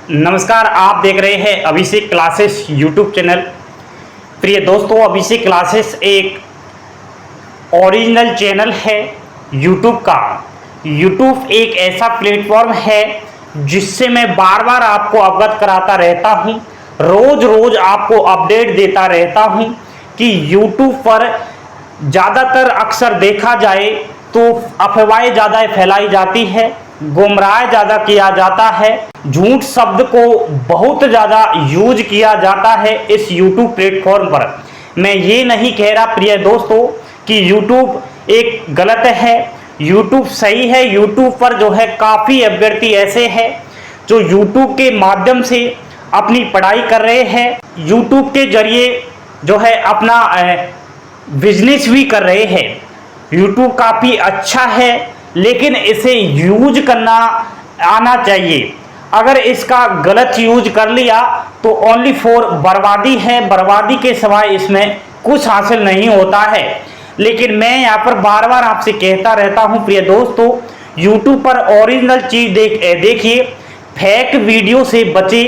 नमस्कार, आप देख रहे हैं अभिषेक क्लासेस यूट्यूब चैनल। प्रिय दोस्तों, अभिषेक क्लासेस एक ओरिजिनल चैनल है यूट्यूब का। यूट्यूब एक ऐसा प्लेटफॉर्म है जिससे मैं बार बार आपको अवगत कराता रहता हूं, रोज रोज आपको अपडेट देता रहता हूं कि यूट्यूब पर ज़्यादातर अक्सर देखा जाए तो अफवाहें ज़्यादा फैलाई जाती है, गुमराह ज़्यादा किया जाता है, झूठ शब्द को बहुत ज़्यादा यूज किया जाता है इस YouTube प्लेटफॉर्म पर। मैं ये नहीं कह रहा प्रिय दोस्तों कि YouTube एक गलत है, YouTube सही है। YouTube पर जो है काफ़ी अभ्यर्थी ऐसे हैं जो YouTube के माध्यम से अपनी पढ़ाई कर रहे हैं, YouTube के जरिए जो है अपना बिजनेस भी कर रहे हैं। YouTube काफ़ी अच्छा है, लेकिन इसे यूज करना आना चाहिए। अगर इसका गलत यूज कर लिया तो ओनली फॉर बर्बादी है, बर्बादी के सिवाय इसमें कुछ हासिल नहीं होता है। लेकिन मैं यहाँ पर बार बार आपसे कहता रहता हूँ प्रिय दोस्तों, यूट्यूब पर ओरिजिनल चीज़ देखिए, फेक वीडियो से बचे,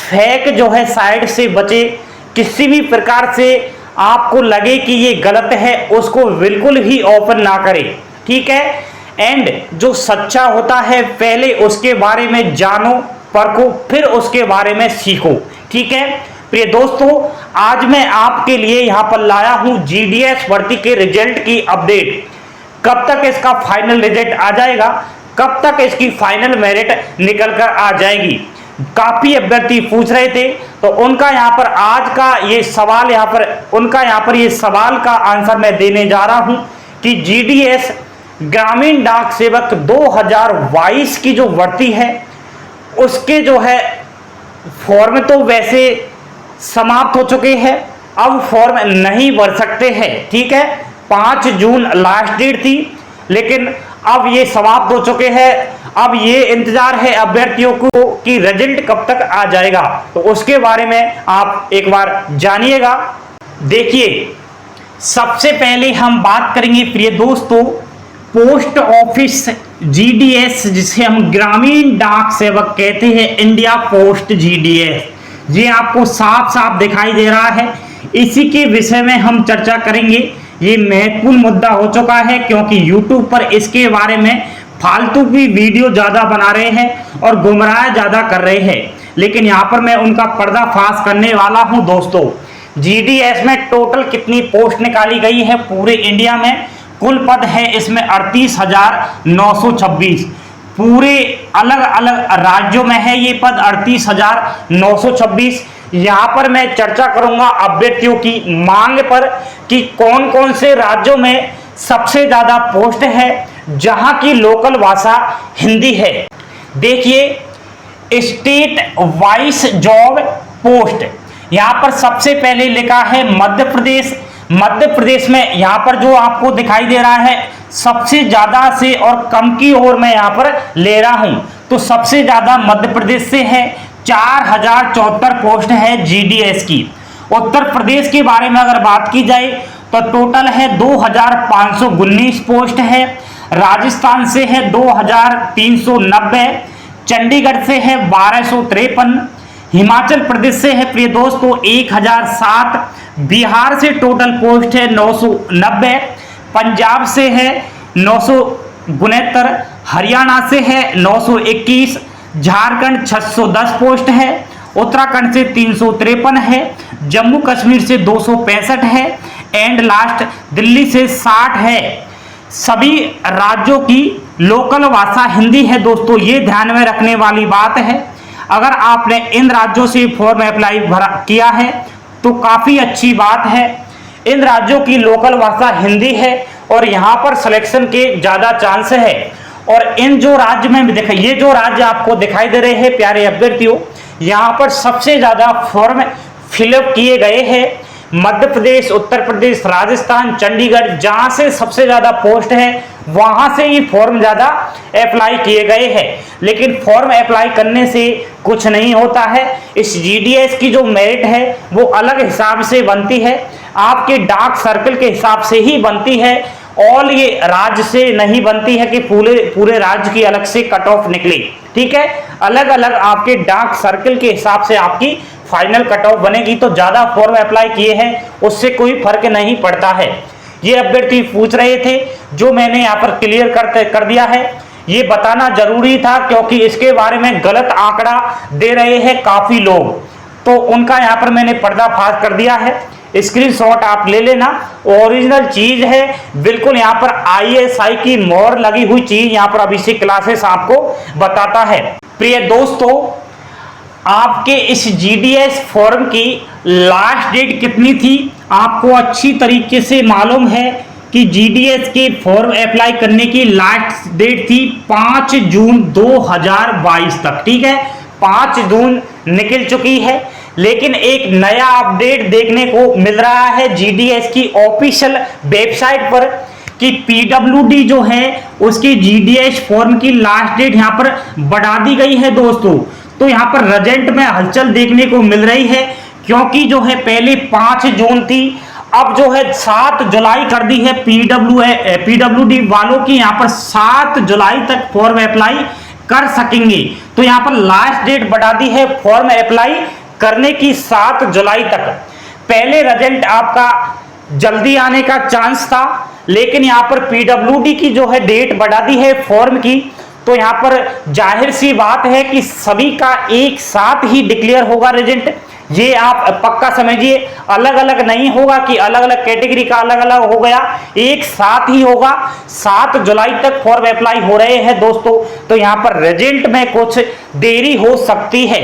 फेक जो है साइड से बचे। किसी भी प्रकार से आपको लगे कि ये गलत है उसको बिल्कुल भी ओपन ना करें, ठीक है। एंड जो सच्चा होता है पहले उसके बारे में जानो, परखो, फिर उसके बारे में सीखो, ठीक है। प्रिय दोस्तों, आज मैं आपके लिए यहाँ पर लाया हूँ GDS भर्ती के रिजल्ट की अपडेट। कब तक इसका फाइनल रिजल्ट आ जाएगा, कब तक इसकी फाइनल मेरिट निकल कर आ जाएगी, काफी अभ्यर्थी पूछ रहे थे। तो उनका यहाँ पर आज का ये सवाल ये सवाल का आंसर मैं देने जा रहा हूँ कि GDS ग्रामीण डाक सेवक 2022 की जो भर्ती है उसके जो है फॉर्म तो वैसे समाप्त हो चुके हैं, अब फॉर्म नहीं भर सकते हैं, ठीक है। 5 जून लास्ट डेट थी, लेकिन अब ये समाप्त हो चुके हैं। अब ये इंतजार है अभ्यर्थियों को कि रिजल्ट कब तक आ जाएगा, तो उसके बारे में आप एक बार जानिएगा। देखिए, सबसे पहले हम बात करेंगे प्रिय दोस्तों पोस्ट ऑफिस GDS, जिसे हम ग्रामीण डाक सेवक कहते हैं, इंडिया पोस्ट GDS। ये आपको साफ साफ दिखाई दे रहा है, इसी के विषय में हम चर्चा करेंगे। ये महत्वपूर्ण मुद्दा हो चुका है क्योंकि YouTube पर इसके बारे में फालतू की वीडियो ज़्यादा बना रहे हैं और गुमराह ज़्यादा कर रहे हैं, लेकिन यहाँ पर मैं उनका पर्दाफाश करने वाला हूँ। दोस्तों, GDS में टोटल कितनी पोस्ट निकाली गई है पूरे इंडिया में, कुल पद है इसमें 38,926। पूरे अलग अलग राज्यों में है ये पद 38,926। यहाँ पर मैं चर्चा करूंगा अभ्यर्थियों की मांग पर कि कौन कौन से राज्यों में सबसे ज्यादा पोस्ट है जहां की लोकल भाषा हिंदी है। देखिए, स्टेट वाइज जॉब पोस्ट यहाँ पर सबसे पहले लिखा है मध्य प्रदेश। मध्य प्रदेश में यहाँ पर जो आपको दिखाई दे रहा है सबसे ज्यादा से और कम की ओर मैं यहाँ पर ले रहा हूं, तो सबसे ज्यादा मध्य प्रदेश से है, 4074 पोस्ट है GDS की। उत्तर प्रदेश के बारे में अगर बात की जाए तो टोटल है 2519 पोस्ट है। राजस्थान से है 2390, चंडीगढ़ से है 1253, हिमाचल प्रदेश से है प्रिय दोस्तों 1007, बिहार से टोटल पोस्ट है 990, पंजाब से है 969, हरियाणा से है 921, झारखंड 610 पोस्ट है, उत्तराखंड से 353 है, जम्मू कश्मीर से 265 है, एंड लास्ट दिल्ली से 60 है। सभी राज्यों की लोकल भाषा हिंदी है दोस्तों, ये ध्यान में रखने वाली बात है। अगर आपने इन राज्यों से फॉर्म अप्लाई किया है तो काफ़ी अच्छी बात है। इन राज्यों की लोकल भाषा हिंदी है और यहाँ पर सिलेक्शन के ज़्यादा चांस है। और इन जो राज्य में देखिए, ये जो राज्य आपको दिखाई दे रहे हैं प्यारे अभ्यर्थियों, यहाँ पर सबसे ज़्यादा फॉर्म फिलअप किए गए हैं मध्य प्रदेश, उत्तर प्रदेश, राजस्थान, चंडीगढ़, जहाँ से सबसे ज़्यादा पोस्ट है वहाँ से ही फॉर्म ज़्यादा अप्लाई किए गए हैं। लेकिन फॉर्म अप्लाई करने से कुछ नहीं होता है। इस GDS की जो मेरिट है वो अलग हिसाब से बनती है, आपके डाक सर्कल के हिसाब से ही बनती है। ऑल ये राज्य से नहीं बनती है कि पूरे राज्य की अलग से कट ऑफ निकले, ठीक। ठीक है, अलग अलग आपके डार्क सर्कल के हिसाब से आपकी फाइनल कट ऑफ बनेगी। तो ज्यादा फॉर्म अप्लाई किए हैं उससे कोई फर्क नहीं पड़ता है। ये अभ्यर्थी पूछ रहे थे, जो मैंने यहाँ पर क्लियर कर दिया है। ये बताना जरूरी था क्योंकि इसके बारे में गलत आंकड़ा दे रहे हैं काफी लोग, तो उनका यहाँ पर मैंने पर्दाफाश कर दिया है। स्क्रीनशॉट आप ले लेना, ओरिजिनल चीज है बिल्कुल। यहाँ पर ISI की मोहर लगी हुई चीज यहाँ पर अभिषेक क्लासेस आपको बताता है। प्रिय दोस्तों, आपके इस GDS फॉर्म की लास्ट डेट कितनी थी आपको अच्छी तरीके से मालूम है कि GDS के फॉर्म अप्लाई करने की लास्ट डेट थी 5 जून 2022 तक। ठीक है, 5 जून निकल चुकी है, लेकिन एक नया अपडेट देखने को मिल रहा है GDS की ऑफिशियल वेबसाइट पर कि PWD जो है उसकी GDS फॉर्म की लास्ट डेट यहाँ पर बढ़ा दी गई है दोस्तों। तो यहाँ पर रिजल्ट में हलचल देखने को मिल रही है, क्योंकि जो है पहले 5 जून थी, अब जो है 7 जुलाई कर दी है। PWD वालों की यहाँ पर 7 जुलाई तक फॉर्म अप्लाई कर सकेंगे। तो यहाँ पर लास्ट डेट बढ़ा दी है फॉर्म अप्लाई करने की 7 जुलाई तक। पहले रिजल्ट आपका जल्दी आने का चांस था, लेकिन यहाँ पर PWD की जो है डेट बढ़ा दी है फॉर्म की। तो यहाँ पर जाहिर सी बात है कि सभी का एक साथ ही डिक्लेयर होगा रिजल्ट। ये आप पक्का समझिए, अलग अलग नहीं होगा कि अलग अलग कैटेगरी का अलग अलग हो गया, एक साथ ही होगा। 7 जुलाई तक फॉर्म अप्लाई हो रहे हैं दोस्तों। तो यहाँ पर रिजल्ट में कुछ देरी हो सकती है।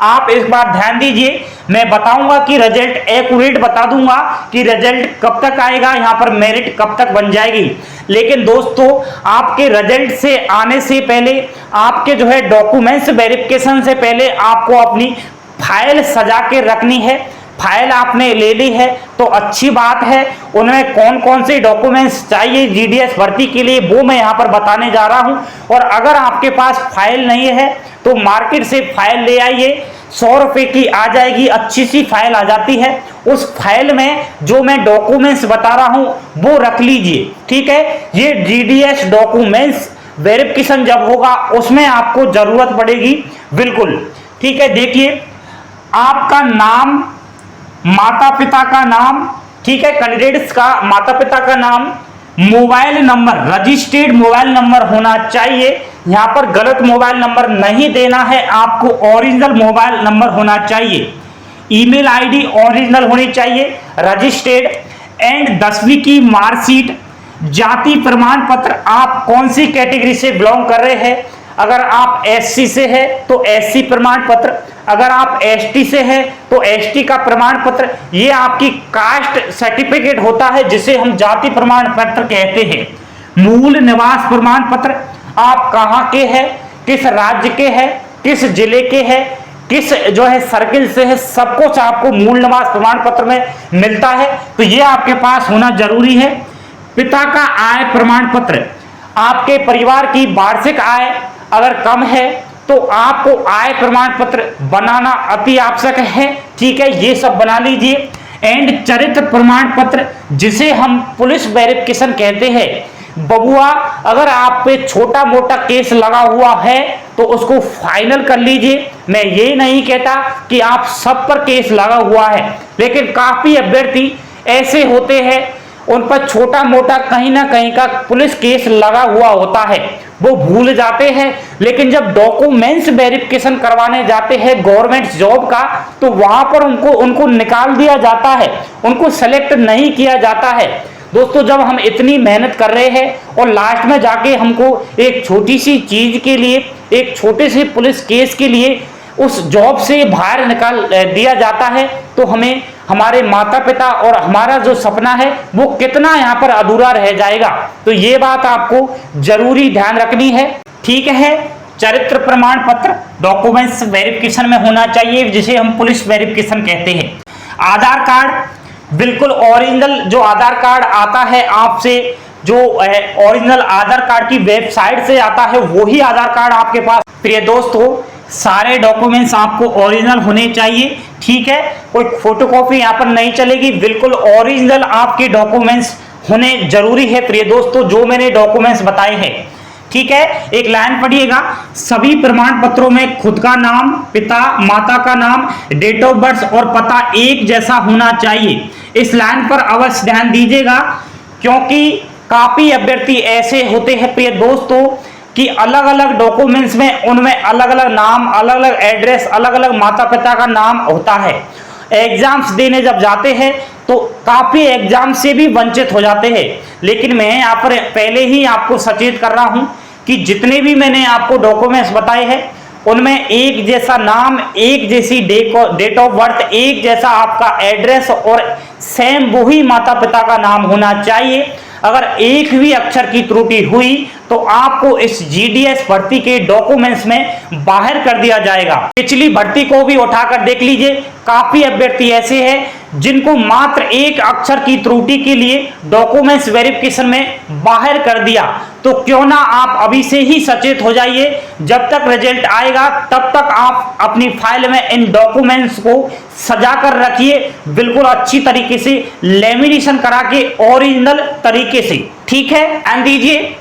आप इस बार ध्यान दीजिए, मैं बताऊंगा कि रिजल्ट एक्यूरेट बता दूंगा कि रिजल्ट कब तक आएगा, यहाँ पर मेरिट कब तक बन जाएगी। लेकिन दोस्तों, आपके रिजल्ट से आने से पहले, आपके जो है डॉक्यूमेंट्स वेरिफिकेशन से पहले आपको अपनी फाइल सजा के रखनी है। फाइल आपने ले ली है तो अच्छी बात है। उनमें कौन कौन से डॉक्यूमेंट्स चाहिए GDS भर्ती के लिए वो मैं यहाँ पर बताने जा रहा हूँ। और अगर आपके पास फाइल नहीं है तो मार्केट से फाइल ले आइए, 100 रुपए की आ जाएगी, अच्छी सी फाइल आ जाती है। उस फाइल में जो मैं डॉक्यूमेंट्स बता रहा हूँ वो रख लीजिए। ठीक है, ये GDS डॉक्यूमेंट्स वेरिफिकेशन जब होगा उसमें आपको जरूरत पड़ेगी बिल्कुल। ठीक है, देखिए आपका नाम, माता पिता का नाम, ठीक है, कैंडिडेट्स का माता पिता का नाम, mobile number, registered mobile number होना चाहिए। यहाँ पर गलत मोबाइल नंबर नहीं देना है आपको, ओरिजिनल मोबाइल नंबर होना चाहिए। ईमेल ID ओरिजिनल होनी चाहिए, रजिस्टर्ड, एंड 10वीं की मार्कशीट, जाति प्रमाण पत्र, आप कौन सी कैटेगरी से बिलोंग कर रहे हैं। अगर आप SC से है तो SC प्रमाण पत्र, अगर आप ST से है तो ST का प्रमाण पत्र। ये आपकी कास्ट सर्टिफिकेट होता है जिसे हम जाति प्रमाण पत्र कहते हैं। मूल निवास प्रमाण पत्र, आप कहाँ के हैं, किस राज्य के हैं, किस जिले के हैं, किस जो है सर्किल से है, सब कुछ आपको मूल निवास प्रमाण पत्र में मिलता है। तो ये आपके पास होना जरूरी है। पिता का आय प्रमाण पत्र, आपके परिवार की वार्षिक आय अगर कम है तो आपको आय प्रमाण पत्र बनाना अति आवश्यक है। ठीक है, ये सब बना लीजिए। एंड चरित्र प्रमाण पत्र, जिसे हम पुलिस वेरिफिकेशन कहते हैं। बबुआ, अगर आप पे छोटा मोटा केस लगा हुआ है तो उसको फाइनल कर लीजिए। मैं ये नहीं कहता कि आप सब पर केस लगा हुआ है, लेकिन काफी अभ्यर्थी ऐसे होते हैं उन पर छोटा मोटा कहीं ना कहीं का पुलिस केस लगा हुआ होता है, वो भूल जाते हैं। लेकिन जब डॉक्यूमेंट्स वेरिफिकेशन करवाने जाते हैं गवर्नमेंट जॉब का, तो वहां पर उनको निकाल दिया जाता है, उनको सेलेक्ट नहीं किया जाता है। दोस्तों, जब हम इतनी मेहनत कर रहे हैं और लास्ट में जाके हमको एक छोटी सी चीज के लिए, एक छोटे से पुलिस केस के लिए उस जॉब से बाहर निकाल दिया जाता है, तो हमें हमारे माता पिता और हमारा जो सपना है वो कितना यहाँ पर अधूरा रह जाएगा। तो ये बात आपको जरूरी ध्यान रखनी है। ठीक है, चरित्र प्रमाण पत्र डॉक्यूमेंट्स वेरिफिकेशन में होना चाहिए, जिसे हम पुलिस वेरिफिकेशन कहते हैं। आधार कार्ड, बिल्कुल ओरिजिनल जो आधार कार्ड आता है आपसे, जो ओरिजिनल आधार कार्ड की वेबसाइट से आता है वही आधार कार्ड आपके पास। प्रिय दोस्तों, सारे डॉक्यूमेंट्स आपको ओरिजिनल होने चाहिए। ठीक है, कोई फोटोकॉपी यहाँ पर नहीं चलेगी, बिल्कुल ओरिजिनल आपके डॉक्यूमेंट्स होने जरूरी है। प्रिय दोस्तों, जो मैंने डॉक्यूमेंट्स बताए हैं, ठीक है, एक लाइन पढ़िएगा, सभी प्रमाण पत्रों में खुद का नाम, पिता माता का नाम, डेट ऑफ बर्थ और पता एक जैसा होना चाहिए। इस लाइन पर अवश्य ध्यान दीजिएगा, क्योंकि काफी अभ्यर्थी ऐसे होते हैं प्रिय दोस्तों कि अलग अलग डॉक्यूमेंट्स में उनमें अलग अलग नाम, अलग अलग एड्रेस, अलग अलग माता पिता का नाम होता है। एग्जाम्स देने जब जाते हैं तो काफी एग्जाम से भी वंचित हो जाते हैं। लेकिन मैं यहाँ पर पहले ही आपको सचेत कर रहा हूं कि जितने भी मैंने आपको डॉक्यूमेंट्स बताए हैं उनमें एक जैसा नाम, एक जैसी डेट ऑफ बर्थ, एक जैसा आपका एड्रेस और सेम वही माता पिता का नाम होना चाहिए। अगर एक भी अक्षर की त्रुटि हुई तो आपको इस जीडीएस भर्ती के डॉक्यूमेंट्स में बाहर कर दिया जाएगा। पिछली भर्ती को भी उठाकर देख लीजिए, काफी अभ्यर्थी ऐसे हैं जिनको मात्र एक अक्षर की त्रुटि के लिए डॉक्यूमेंट्स वेरिफिकेशन में बाहर कर दिया। तो क्यों ना आप अभी से ही सचेत हो जाइए, जब तक रिजल्ट आएगा तब तक आप अपनी फाइल में इन डॉक्यूमेंट्स को सजा कर रखिए, बिल्कुल अच्छी तरीके से लेमिनेशन करा के ओरिजिनल तरीके से, ठीक है। एंड दीजिए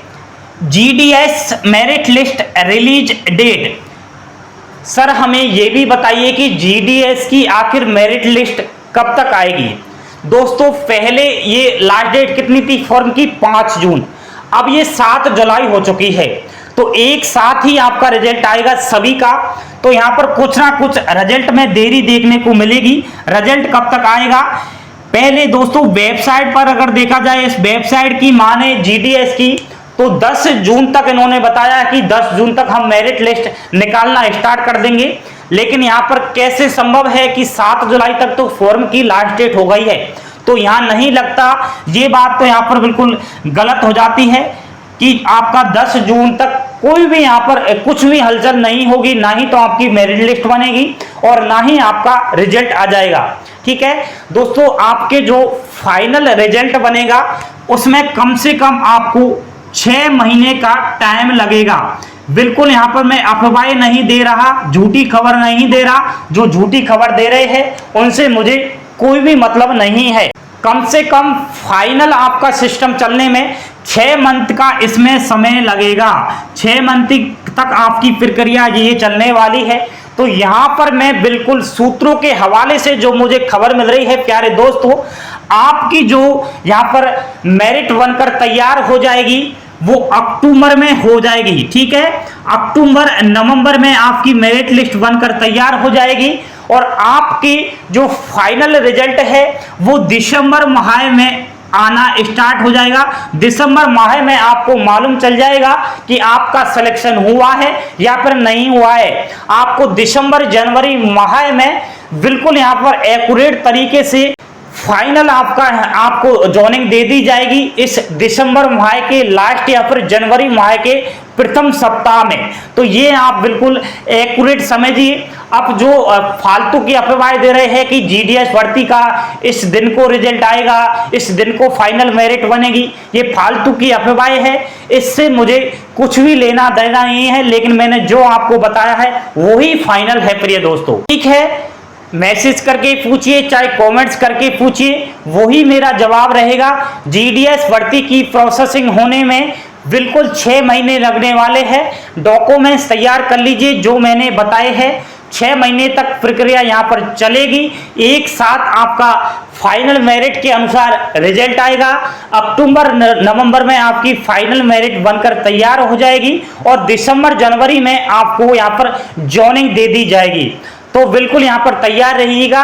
GDS merit list release date. Sir हमें यह भी बताइए कि जीडीएस की आखिर मेरिट लिस्ट कब तक आएगी। दोस्तों पहले ये लास्ट डेट कितनी थी फॉर्म की, 5 जून, अब ये 7 जुलाई हो चुकी है। तो एक साथ ही आपका रिजल्ट आएगा सभी का। तो यहाँ पर कुछ ना कुछ रिजल्ट में देरी देखने को मिलेगी। रिजल्ट कब तक आएगा, पहले दोस्तों वेबसाइट पर अगर देखा जाए, इस वेबसाइट की माने जीडीएस की, तो 10 जून तक इन्होंने बताया कि 10 जून तक हम मेरिट लिस्ट निकालना स्टार्ट कर देंगे। लेकिन यहाँ पर कैसे संभव है कि 7 जुलाई तक तो फॉर्म की लास्ट डेट हो गई है। तो यहाँ नहीं लगता, ये बात तो यहाँ पर बिल्कुल गलत हो जाती है कि आपका 10 जून तक कोई भी यहाँ पर कुछ भी हलचल नहीं होगी, ना ही तो आपकी मेरिट लिस्ट बनेगी और ना ही आपका रिजल्ट आ जाएगा, ठीक है। दोस्तों आपके जो फाइनल रिजल्ट बनेगा उसमें कम से कम आपको 6 महीने का टाइम लगेगा। बिल्कुल यहाँ पर मैं अफवाहें नहीं दे रहा, झूठी खबर नहीं दे रहा। जो झूठी खबर दे रहे हैं उनसे मुझे कोई भी मतलब नहीं है। कम से कम फाइनल आपका सिस्टम चलने में 6 मंथ का इसमें समय लगेगा। 6 मंथ तक आपकी प्रक्रिया ये चलने वाली है। तो यहाँ पर मैं बिल्कुल सूत्रों के हवाले से जो मुझे खबर मिल रही है प्यारे दोस्तों, आपकी जो यहाँ पर मेरिट बनकर तैयार हो जाएगी वो अक्टूबर में हो जाएगी, ठीक है। अक्टूबर नवंबर में आपकी मेरिट लिस्ट बनकर तैयार हो जाएगी और आपकी जो फाइनल रिजल्ट है वो दिसंबर माह में आना स्टार्ट हो जाएगा। दिसंबर माह में आपको मालूम चल जाएगा कि आपका सिलेक्शन हुआ है या फिर नहीं हुआ है। आपको दिसंबर जनवरी माह में बिल्कुल यहाँ पर एक्यूरेट तरीके से फाइनल आपको जॉइनिंग दे दी जाएगी इस दिसंबर माह के लास्ट या फिर जनवरी माह के प्रथम सप्ताह में। तो ये आप बिल्कुल एक्यूरेट समझिए। अब जो फालतू की अफवाहें दे रहे हैं कि जीडीएस भर्ती का इस दिन को रिजल्ट आएगा, इस दिन को फाइनल मेरिट बनेगी, ये फालतू की अफवाहें है, इससे मुझे कुछ भी लेना देना नहीं है। लेकिन मैंने जो आपको बताया है वही फाइनल है प्रिय दोस्तों, ठीक है। मैसेज करके पूछिए चाहे कमेंट्स करके पूछिए, वही मेरा जवाब रहेगा। जीडीएस भर्ती की प्रोसेसिंग होने में बिल्कुल 6 महीने लगने वाले हैं। डॉक्यूमेंट्स तैयार कर लीजिए जो मैंने बताए हैं। 6 महीने तक प्रक्रिया यहाँ पर चलेगी। एक साथ आपका फाइनल मेरिट के अनुसार रिजल्ट आएगा। अक्टूबर नवंबर में आपकी फाइनल मेरिट बनकर तैयार हो जाएगी और दिसंबर जनवरी में आपको यहाँ पर जॉइनिंग दे दी जाएगी। तो बिल्कुल यहाँ पर तैयार रहिएगा।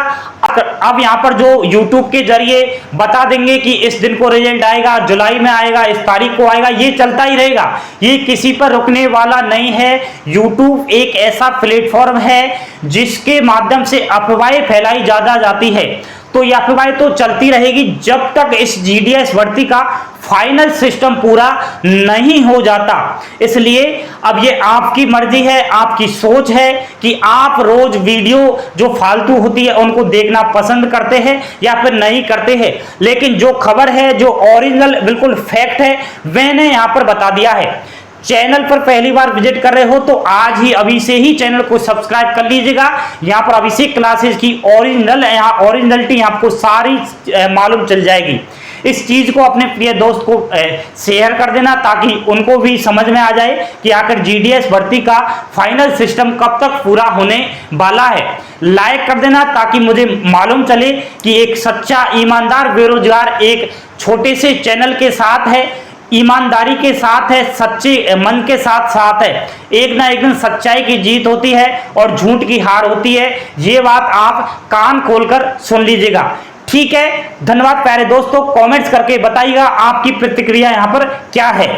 अब यहाँ पर जो YouTube के जरिए बता देंगे कि इस दिन को रिजल्ट आएगा, जुलाई में आएगा, इस तारीख को आएगा, ये चलता ही रहेगा, ये किसी पर रुकने वाला नहीं है। YouTube एक ऐसा प्लेटफॉर्म है जिसके माध्यम से अफवाहें फैलाई ज्यादा जाती है। तो ये अफवाहें तो चलती रहेगी जब तक इस जीडीएस भर्ती का फाइनल सिस्टम पूरा नहीं हो जाता। इसलिए अब ये आपकी मर्जी है, आपकी सोच है कि आप रोज वीडियो जो फालतू होती है उनको देखना पसंद करते हैं या फिर नहीं करते हैं। लेकिन जो खबर है, जो ओरिजिनल बिल्कुल फैक्ट है, मैंने यहाँ पर बता दिया है। चैनल पर पहली बार विजिट कर रहे हो तो आज ही अभी से ही चैनल को सब्सक्राइब कर लीजिएगा। यहाँ पर अभिषेक क्लासेस की ओरिजिनलिटी आपको सारी मालूम चल जाएगी। इस चीज को अपने प्रिय दोस्त को शेयर कर देना, ताकि उनको भी समझ में आ जाए कि आखिर जीडीएस भर्ती का फाइनल सिस्टम कब तक पूरा होने वाला है। लाइक कर देना ताकि मुझे मालूम चले कि एक सच्चा ईमानदार बेरोजगार एक छोटे से चैनल के साथ है, ईमानदारी के साथ है, सच्चे मन के साथ साथ है। एक ना एक दिन सच्चाई की जीत होती है और झूठ की हार होती है। ये बात आप कान खोलकर सुन लीजिएगा, ठीक है। धन्यवाद प्यारे दोस्तों, कमेंट्स करके बताइएगा आपकी प्रतिक्रिया यहाँ पर क्या है।